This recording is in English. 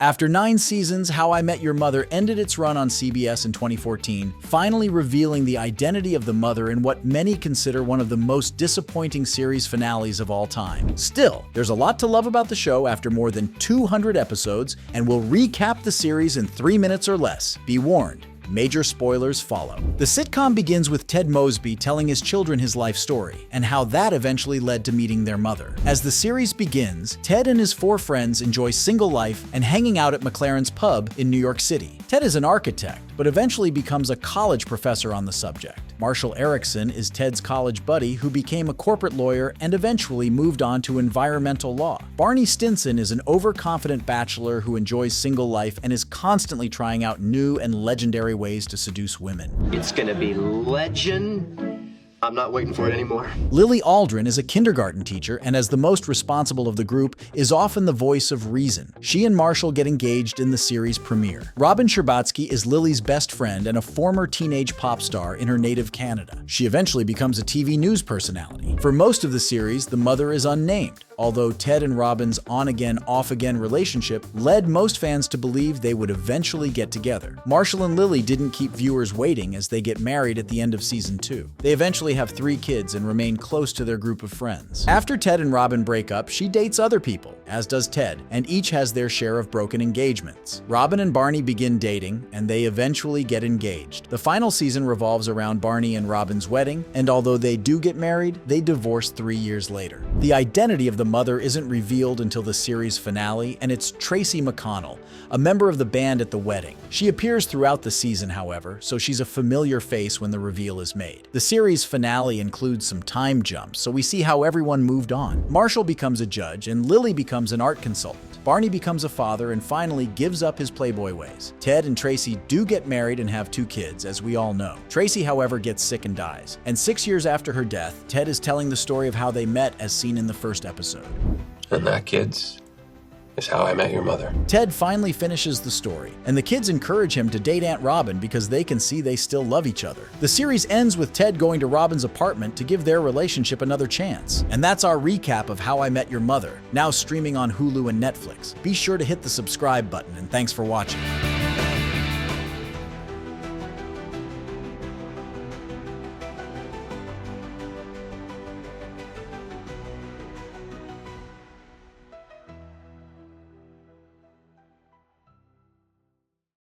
After 9 seasons, How I Met Your Mother ended its run on CBS in 2014, finally revealing the identity of the mother in what many consider one of the most disappointing series finales of all time. Still, there's a lot to love about the show after more than 200 episodes, and we'll recap the series in 3 minutes or less. Be warned. Major spoilers follow. The sitcom begins with Ted Mosby telling his children his life story, and how that eventually led to meeting their mother. As the series begins, Ted and his 4 friends enjoy single life and hanging out at McLaren's pub in New York City. Ted is an architect, but eventually becomes a college professor on the subject. Marshall Erickson is Ted's college buddy who became a corporate lawyer and eventually moved on to environmental law. Barney Stinson is an overconfident bachelor who enjoys single life and is constantly trying out new and legendary ways to seduce women. It's gonna be legend. I'm not waiting for it anymore. Lily Aldrin is a kindergarten teacher and, as the most responsible of the group, is often the voice of reason. She and Marshall get engaged in the series premiere. Robin Scherbatsky is Lily's best friend and a former teenage pop star in her native Canada. She eventually becomes a TV news personality. For most of the series, the mother is unnamed, although Ted and Robin's on-again, off-again relationship led most fans to believe they would eventually get together. Marshall and Lily didn't keep viewers waiting as they get married at the end of season 2. They eventually have 3 kids and remain close to their group of friends. After Ted and Robin break up, she dates other people, as does Ted, and each has their share of broken engagements. Robin and Barney begin dating, and they eventually get engaged. The final season revolves around Barney and Robin's wedding, and although they do get married, they divorce 3 years later. The identity of the mother isn't revealed until the series finale, and it's Tracy McConnell, a member of the band at the wedding. She appears throughout the season, however, so she's a familiar face when the reveal is made. The series finale includes some time jumps, so we see how everyone moved on. Marshall becomes a judge, and Lily becomes an art consultant. Barney becomes a father and finally gives up his playboy ways. Ted and Tracy do get married and have 2 kids, as we all know. Tracy, however, gets sick and dies. And 6 years after her death, Ted is telling the story of how they met as seen in the first episode. And that, kids, is how I met your mother. Ted finally finishes the story, and the kids encourage him to date Aunt Robin because they can see they still love each other. The series ends with Ted going to Robin's apartment to give their relationship another chance. And that's our recap of How I Met Your Mother, now streaming on Hulu and Netflix. Be sure to hit the subscribe button, and thanks for watching.